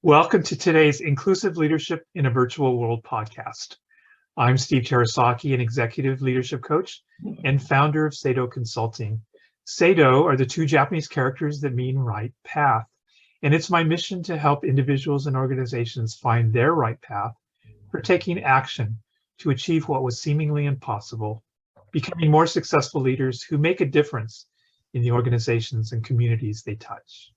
Welcome to today's Inclusive Leadership in a Virtual World podcast. I'm Steve Terusaki, an executive leadership coach and founder of Seido Consulting. Seido are the two Japanese characters that mean right path, and it's my mission to help individuals and organizations find their right path for taking action to achieve what was seemingly impossible, becoming more successful leaders who make a difference in the organizations and communities they touch.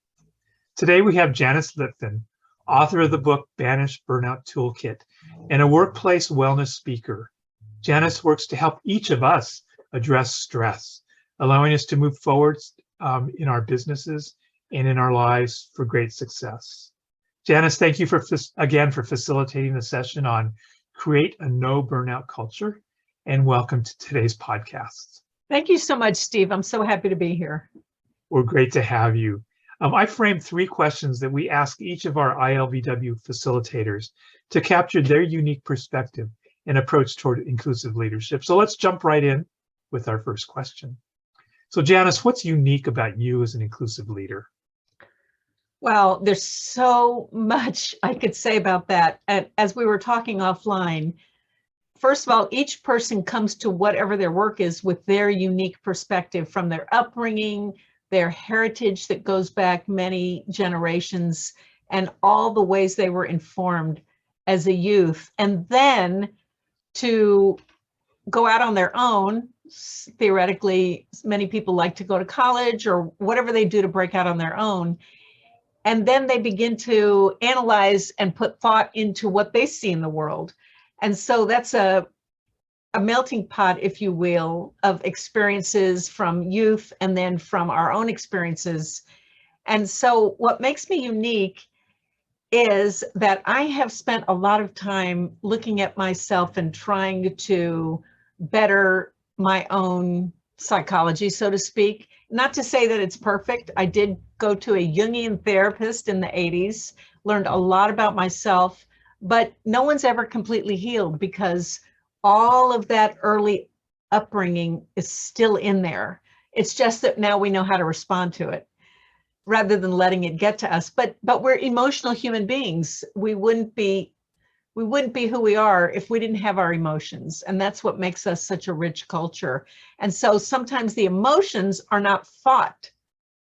Today we have Janice Litvin, author of the book Banish Burnout Toolkit, and a workplace wellness speaker. Janice works to help each of us address stress, allowing us to move forward in our businesses and in our lives for great success. Janice, thank you again for facilitating the session on Create a No-Burnout Culture, and welcome to today's podcast. Thank you so much, Steve. I'm so happy to be here. We're great to have you. I framed three questions that we ask each of our ILVW facilitators to capture their unique perspective and approach toward inclusive leadership. So let's jump right in with our first question. So Janice, what's unique about you as an inclusive leader? Well, there's so much I could say about that. And as we were talking offline, first of all, each person comes to whatever their work is with their unique perspective from their upbringing, their heritage that goes back many generations, and all the ways they were informed as a youth. And then to go out on their own, theoretically, many people like to go to college or whatever they do to break out on their own. And then they begin to analyze and put thought into what they see in the world. And so that's a melting pot, if you will, of experiences from youth and then from our own experiences. And so what makes me unique is that I have spent a lot of time looking at myself and trying to better my own psychology, so to speak. Not to say that it's perfect. I did go to a Jungian therapist in the 80s, learned a lot about myself, but no one's ever completely healed because all of that early upbringing is still in there. It's just that now we know how to respond to it rather than letting it get to us. But we're emotional human beings. We wouldn't be who we are if we didn't have our emotions. And that's what makes us such a rich culture. And so sometimes the emotions are not thought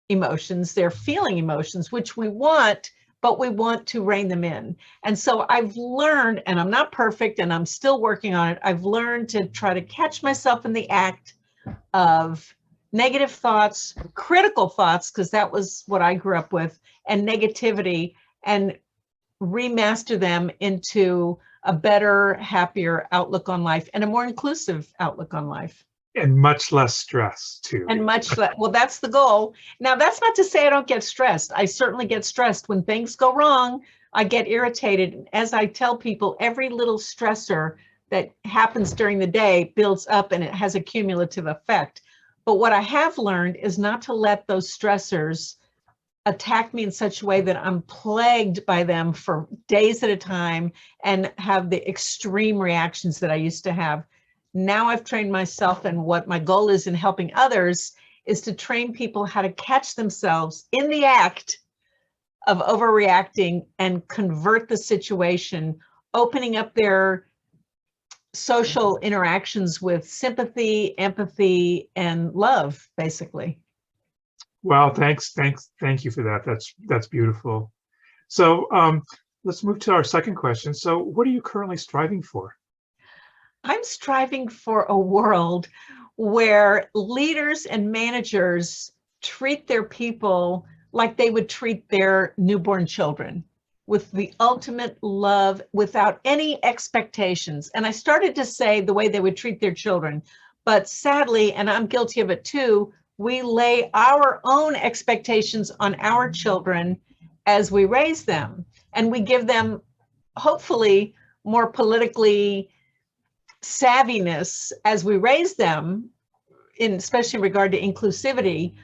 emotions, they're feeling emotions, which we want, but we want to rein them in. And so I've learned, and I'm not perfect and I'm still working on it, I've learned to try to catch myself in the act of negative thoughts, critical thoughts, because that was what I grew up with, and negativity, and remaster them into a better, happier outlook on life and a more inclusive outlook on life. And much less stress too. And much less, well, that's the goal. Now, that's not to say I don't get stressed. I certainly get stressed when things go wrong. I get irritated. As I tell people, every little stressor that happens during the day builds up and it has a cumulative effect. But what I have learned is not to let those stressors attack me in such a way that I'm plagued by them for days at a time and have the extreme reactions that I used to have. Now I've trained myself, and what my goal is in helping others is to train people how to catch themselves in the act of overreacting and convert the situation, opening up their social interactions with sympathy, empathy, and love, basically. Wow, thank you for that. That's beautiful. So let's move to our second question. So what are you currently striving for? I'm striving for a world where leaders and managers treat their people like they would treat their newborn children, with the ultimate love, without any expectations. And I started to say the way they would treat their children, but sadly, and I'm guilty of it too, we lay our own expectations on our children as we raise them. And we give them, hopefully, more politically savviness as we raise them, especially in regard to inclusivity,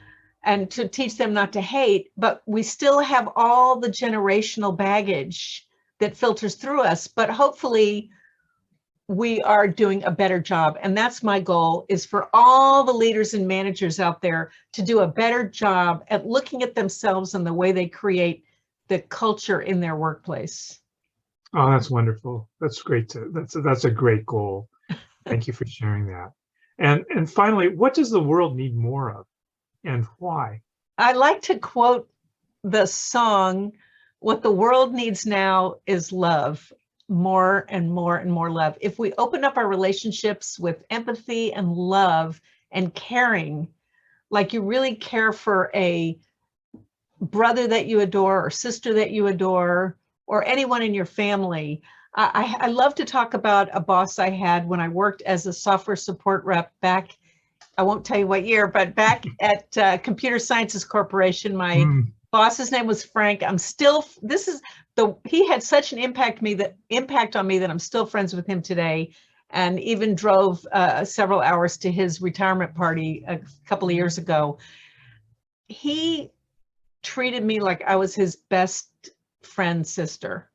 and to teach them not to hate, but we still have all the generational baggage that filters through us. But hopefully we are doing a better job. And that's my goal, is for all the leaders and managers out there to do a better job at looking at themselves and the way they create the culture in their workplace. Oh, that's wonderful. That's great. That's a great goal. Thank you for sharing that. And finally, what does the world need more of, and why? I like to quote the song, "What the world needs now is love, more and more and more love." If we open up our relationships with empathy and love and caring, like you really care for a brother that you adore or sister that you adore or anyone in your family. I love to talk about a boss I had when I worked as a software support rep back, I won't tell you what year, but back at Computer Sciences Corporation. My boss's name was Frank. He had such an impact on me that I'm still friends with him today, and even drove several hours to his retirement party a couple of years ago. He treated me like I was his best friend sister.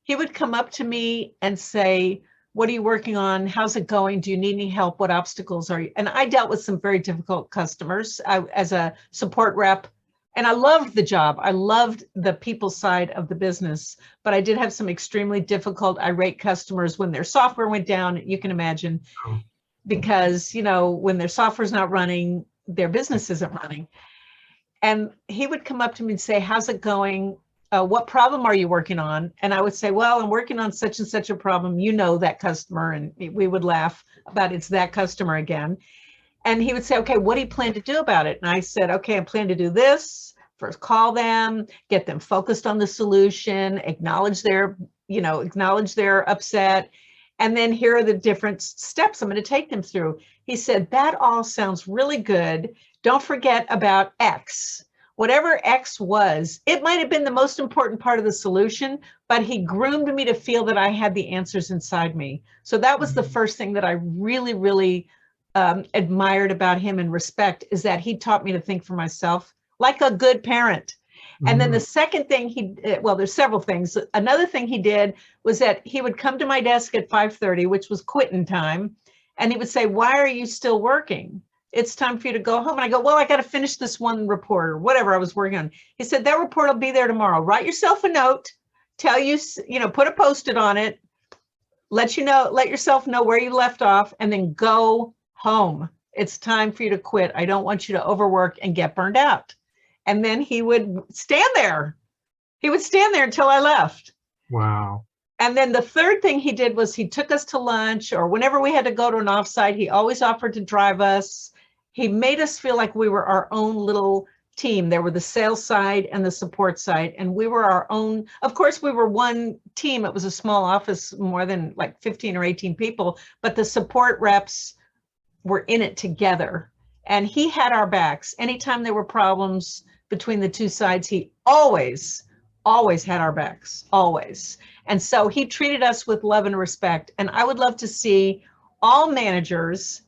He would come up to me and say, "What are you working on? How's it going? Do you need any help? What obstacles are you?" And I dealt with some very difficult customers as a support rep, and I loved the job. I loved the people side of the business, but I did have some extremely difficult, irate customers when their software went down. You can imagine, because, when their software's not running, their business isn't running. And he would come up to me and say, "How's it going? What problem are you working on?" And I would say, "Well, I'm working on such and such a problem. You know that customer." And we would laugh about, "It's that customer again." And he would say, "Okay, what do you plan to do about it?" And I said, "Okay, I plan to do this. First, call them, get them focused on the solution, acknowledge their upset. And then here are the different steps I'm going to take them through." He said, "That all sounds really good. Don't forget about X." Whatever X was, it might have been the most important part of the solution, but he groomed me to feel that I had the answers inside me. So that was the first thing that I really, really admired about him and respect, is that he taught me to think for myself like a good parent. And then the second thing there's several things. Another thing he did was that he would come to my desk at 5:30, which was quitting time. And he would say, "Why are you still working? It's time for you to go home." And I go, "Well, I got to finish this one report," or whatever I was working on. He said, "That report will be there tomorrow. Write yourself a note, put a Post-it on it, let yourself know where you left off, and then go home. It's time for you to quit. I don't want you to overwork and get burned out." And then he would stand there. He would stand there until I left. Wow. And then the third thing he did was he took us to lunch, or whenever we had to go to an offsite, he always offered to drive us. He made us feel like we were our own little team. There were the sales side and the support side, and we were our own. Of course, we were one team. It was a small office, more than like 15 or 18 people, but the support reps were in it together. And he had our backs. Anytime there were problems between the two sides, he always had our backs, always. And so he treated us with love and respect. And I would love to see all managers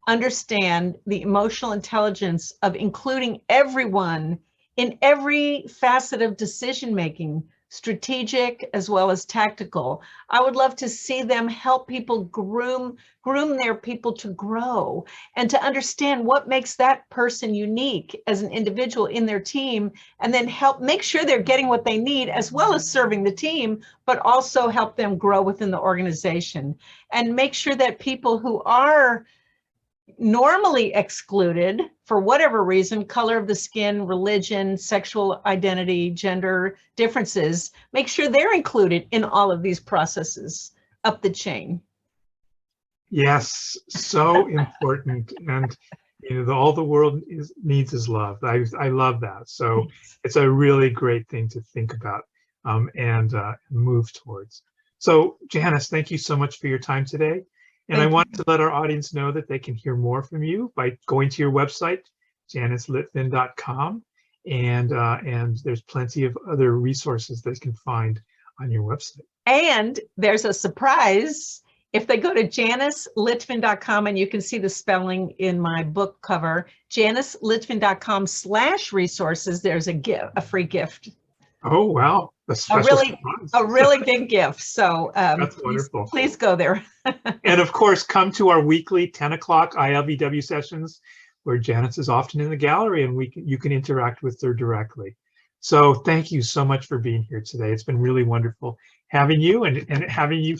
understand the emotional intelligence of including everyone in every facet of decision making, strategic as well as tactical. I would love to see them help people groom their people to grow and to understand what makes that person unique as an individual in their team, and then help make sure they're getting what they need as well as serving the team, but also help them grow within the organization, and make sure that people who are normally excluded for whatever reason, color of the skin, religion, sexual identity, gender differences, make sure they're included in all of these processes up the chain. Yes, so important. And all the world needs is love. I love that. So it's a really great thing to think about and move towards. So Janice, thank you so much for your time today. And I wanted to let our audience know that they can hear more from you by going to your website, janicelitvin.com, and there's plenty of other resources they can find on your website. And there's a surprise. If they go to janicelitvin.com, and you can see the spelling in my book cover, janicelitvin.com/resources, there's a free gift. Oh, wow. A really big gift. So that's wonderful. Please go there. And of course, come to our weekly 10 o'clock ILBW sessions, where Janice is often in the gallery, and you can interact with her directly. So thank you so much for being here today. It's been really wonderful having you and having you,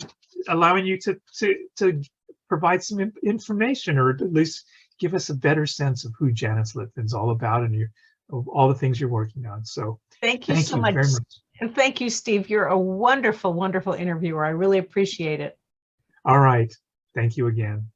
allowing you to provide some information, or at least give us a better sense of who Janice Litvin's all about and all the things you're working on. So thank you so much. very much. And thank you, Steve. You're a wonderful, wonderful interviewer. I really appreciate it. All right. Thank you again.